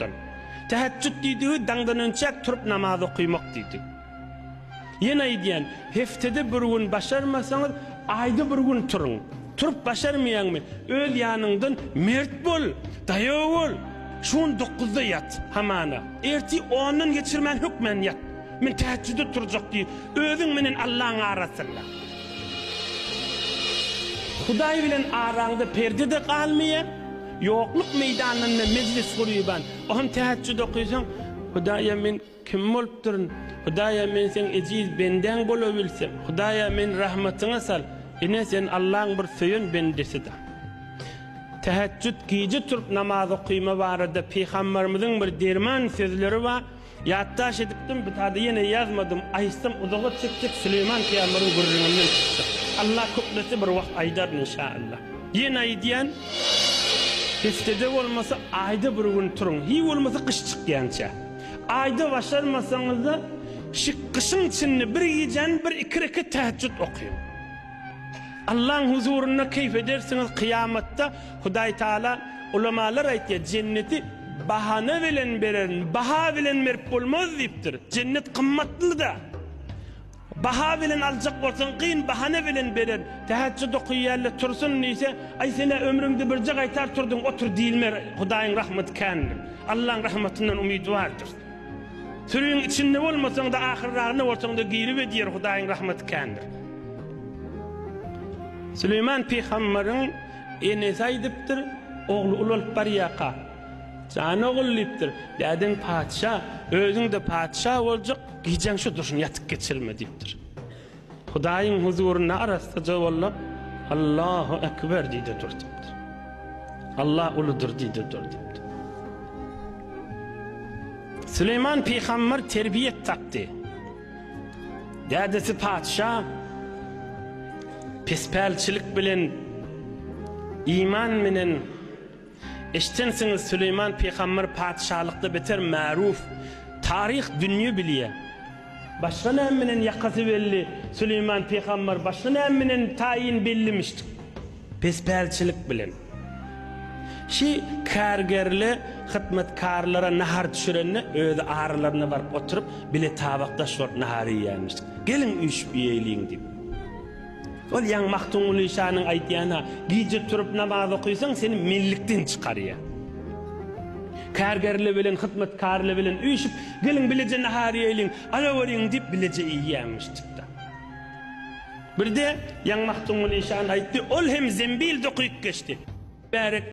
yoktan. Teheccüd diýdigi daňdan önçek turup namaz okuymak diýdi. Ýene aýdýan, heftede bir gün başarmasaňyz, aýda bir gün turun. Turup başarmaýanmy? Öz ýanyňdan mert bol, daýaw bol. Şun 9'da yat hamana. Erti 10'dan geçirmen hükmen yat. Men teheccüde turjak diýip, özüň menen Allahyň arasynda. Hudaý bilen araňda perdede galmaýa, yokluk meydanynda meclis guryban. Oňam teheccüd okuysaň, Hudaýa men kim bolup durun? Hudaýa men sen ejiz benden bola bilsem, Hudaýa men rahmatyňa sal. Ine sen Allahyň bir söýen bendesida. Teheccüd gece turup namaz okuyma barada Peygamberimiziň bir derman sözleri var. Yattaş edipdim, bitadi yine yazmadım. Aýsam uzağa çektik Süleyman Peygamberimiň gurrundan çıktı. Allah köplesi bir wagt aýdar inşallah. Ýene aýdýan, heftede bolmasa aýda bir gün turun. Hi bolmasa kış çykýança. Aýda başarmasaňyz da şıkkışın içinde bir gecen bir iki rekat teheccüd okuyun. Allah'ın huzuruna keyif edersiniz kıyamatta. Hudaý Taala ulamalar aýtdy, cenneti bahane bilen beren, baha bilen merp bolmaz diýipdir. Cennet kımmatly da. Baha bilen aljak bolsaň kyn bahane bilen beren. Teheccüd okuýarly tursun diýse, ay sene ömrüňde birje gaýtar turdyň, otur diýilmer. Hudaýyň rahmaty kändir. Allah'ın rahmatyndan umidwardyr. Türüň içinde bolmasaň da ahirragyna bolsaň da giýrip edýär, Hudaýyň rahmaty kändir. Süleyman Peygamber'in enesi aýdypdyr, oglu ulup barýaka. Jany ogullypdyr. Däden padşa, özüň de padşa boljak, giýjaň şu durşun ýatyp geçirme diýipdir. Hudaýyň huzuruna arasda jogallap, Allahu ekber diýdi durdypdyr. Allah uludur diýdi durdypdyr. Süleyman Peygamber terbiyet takdy. Dädesi padşa pesperçilik bilen iman menen eştensiňiz Süleyman Peygamber padşalykda beter ma'ruf, tarih dünýä bilýär. Başga näme menen ýakasy belli, Süleyman Peygamber başga näme menen taýin bellimişdi. Pesperçilik bilen. Şi kärgerli hyzmatkarlara nahar düşürenne öýde aralaryna baryp oturup bile tabakda şor nahar ýýärmişdi. Gelin üýşüp ýeýliň diýip. Ol ýang Mahtumul Şanyň aýtýana, gije turup namaz okuysaň seni millikden çykarýar. Kärgerli bilen hyzmatkarly bilen üýşüp gelin bileje nahar ýeýliň, alawariň diýip bileje ýýärmişdi. Birde ýang Mahtumul Şan aýtdy, ol hem zembil dokuyup geçdi. Berek